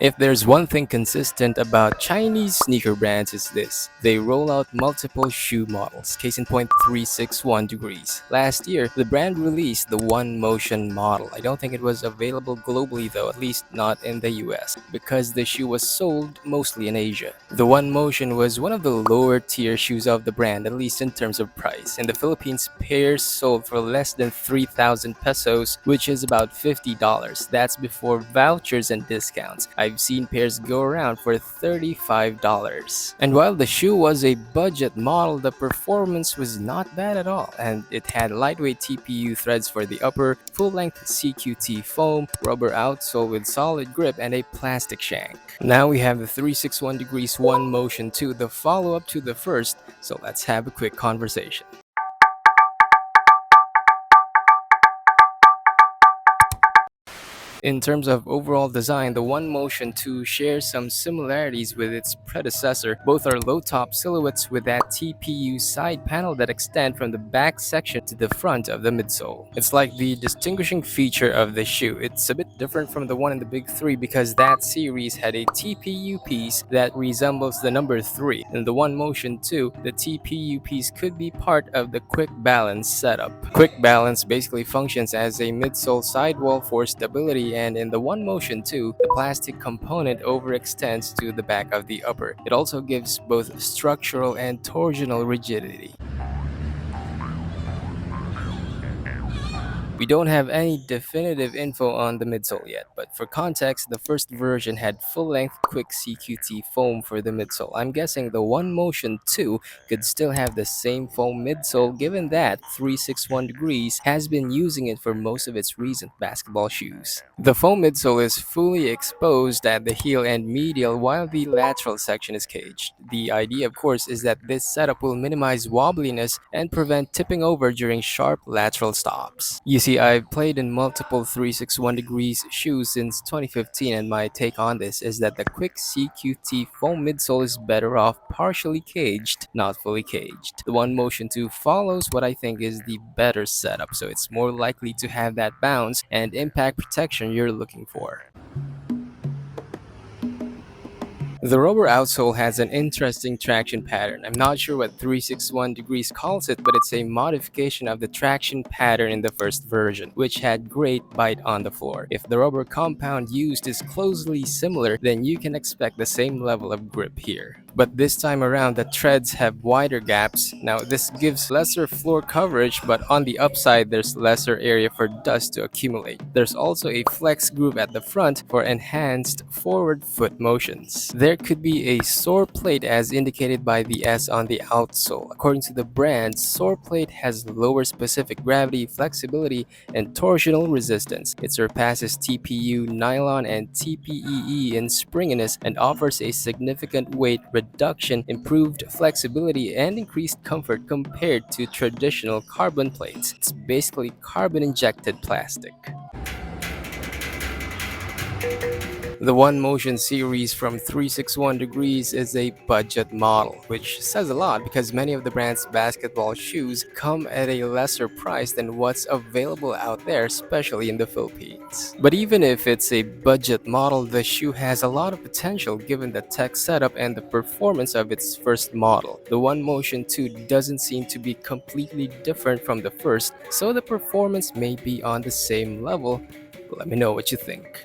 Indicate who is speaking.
Speaker 1: If there's one thing consistent about Chinese sneaker brands is this. They roll out multiple shoe models, case in point 361 degrees. Last year, the brand released the One Motion model. I don't think it was available globally though, at least not in the US, because the shoe was sold mostly in Asia. The One Motion was one of the lower tier shoes of the brand, at least in terms of price. In the Philippines, pairs sold for less than 3,000 pesos, which is about $50. That's before vouchers and discounts. I've seen pairs go around for $35. And while the shoe was a budget model, the performance was not bad at all, and it had lightweight TPU threads for the upper, full-length CQT foam, rubber outsole with solid grip, and a plastic shank. Now we have the 361 degrees One Motion 2, the follow-up to the first, so let's have a quick conversation. In terms of overall design, the One Motion 2 shares some similarities with its predecessor. Both are low-top silhouettes with that TPU side panel that extend from the back section to the front of the midsole. It's like the distinguishing feature of the shoe. It's a bit different from the one in the Big 3 because that series had a TPU piece that resembles the number 3. In the One Motion 2, the TPU piece could be part of the Quick Balance setup. Quick Balance basically functions as a midsole sidewall for stability, and in the One Motion 2, the plastic component overextends to the back of the upper. It also gives both structural and torsional rigidity. We don't have any definitive info on the midsole yet, but for context, the first version had full-length quick CQT foam for the midsole. I'm guessing the One Motion 2 could still have the same foam midsole given that 361 Degrees has been using it for most of its recent basketball shoes. The foam midsole is fully exposed at the heel and medial while the lateral section is caged. The idea, of course, is that this setup will minimize wobbliness and prevent tipping over during sharp lateral stops. You see, I've played in multiple 361 Degrees shoes since 2015, and my take on this is that the quick CQT foam midsole is better off partially caged, not fully caged. The One Motion 2 follows what I think is the better setup, so it's more likely to have that bounce and impact protection you're looking for. The rubber outsole has an interesting traction pattern. I'm not sure what 361 Degrees calls it, but it's a modification of the traction pattern in the first version, which had great bite on the floor. If the rubber compound used is closely similar, then you can expect the same level of grip here. But this time around, the treads have wider gaps. Now, this gives lesser floor coverage, but on the upside, there's lesser area for dust to accumulate. There's also a flex groove at the front for enhanced forward foot motions. There could be a sore plate as indicated by the S on the outsole. According to the brand, sore plate has lower specific gravity, flexibility, and torsional resistance. It surpasses TPU, nylon, and TPEE in springiness and offers a significant weight reduction, improved flexibility, and increased comfort compared to traditional carbon plates. It's basically carbon injected plastic. The One Motion series from 361 Degrees is a budget model, which says a lot because many of the brand's basketball shoes come at a lesser price than what's available out there, especially in the Philippines. But even if it's a budget model, the shoe has a lot of potential given the tech setup and the performance of its first model. The One Motion 2 doesn't seem to be completely different from the first, so the performance may be on the same level. Let me know what you think.